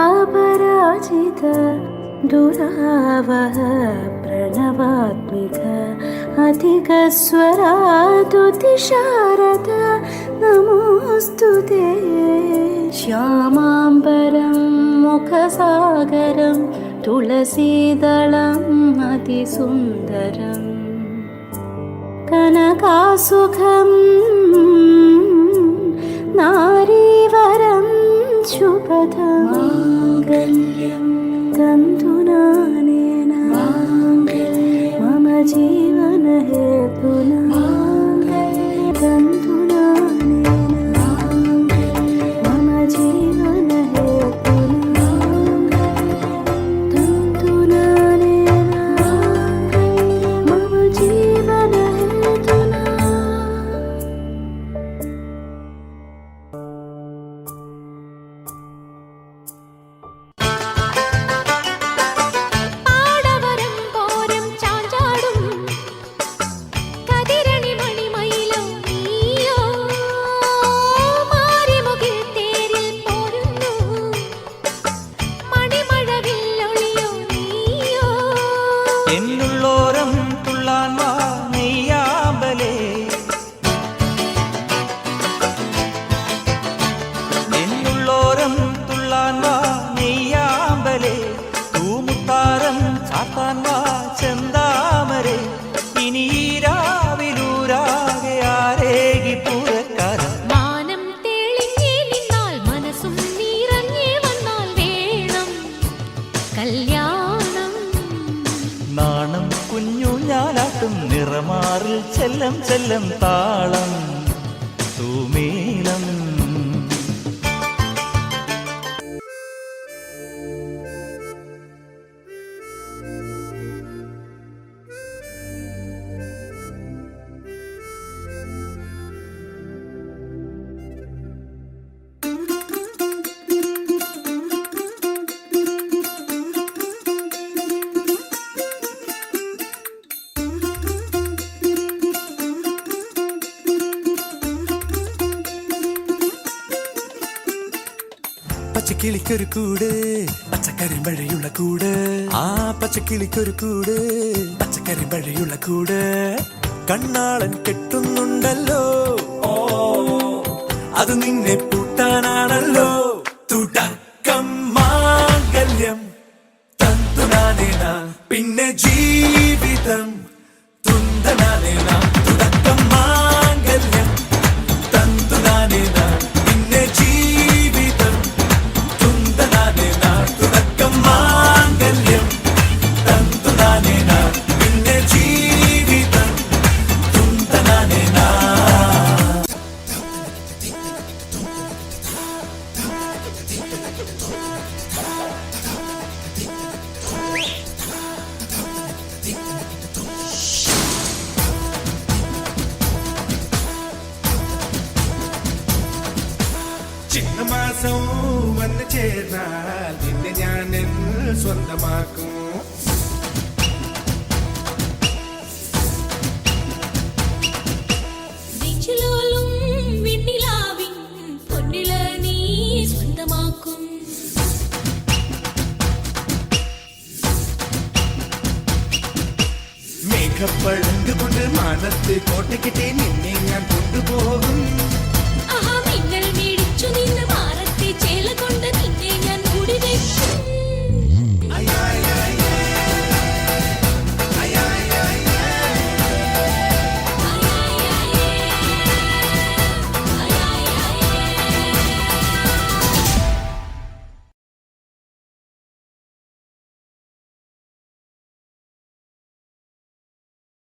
ऋतधामपराजित दुरावह प्रणवात्मिक अधिकस्वरातुतिशारद नमोऽस्तु ते श्यामाम्बरं मुखसागरं तुलसीदलम् अतिसुन्दरं कनकासुखं नारीवरं शुभदं माङ्गल्यं तन्तुनानेन मम जीवनहेतुना നിറമാറിൽ ചെല്ലം ചെല്ലം താളം തൂമേലം പച്ചക്കിളിക്കൊരു കൂട് പച്ചക്കരിമ്പഴയുള്ള കൂട് ആ പച്ചക്കിളിക്കൊരു കൂട് പച്ചക്കരിമ്പഴയുള്ള കൂട് കണ്ണാളൻ കെട്ടുന്നുണ്ടല്ലോ അത് നിന്നെ പൂട്ടാനാണല്ലോ തുടക്കം മാംഗല്യം തന്തുനാനേന പിന്നെ ജീവിതം തുന്തനാനേന തുടക്കം മാംഗല്യം തന്തുനാനേന പിന്നെ ജീവിതം തുന്തനാനേന തുടക്കം മാംഗല്യം തന്തുനാനേന പിന്നെ ജീവിതം തുന്തനാനേന ചിങ്ങമാസം വന്ന് ചേർന്നാൽ നിന്നെ ഞാൻ സ്വന്തമാക്കും. മേഘപ്പഴങ്ക് കൊണ്ട് മാനത്ത് കോട്ടയ്ക്കിട്ടേ നിന്നെ ഞാൻ കൊണ്ടുപോകാം.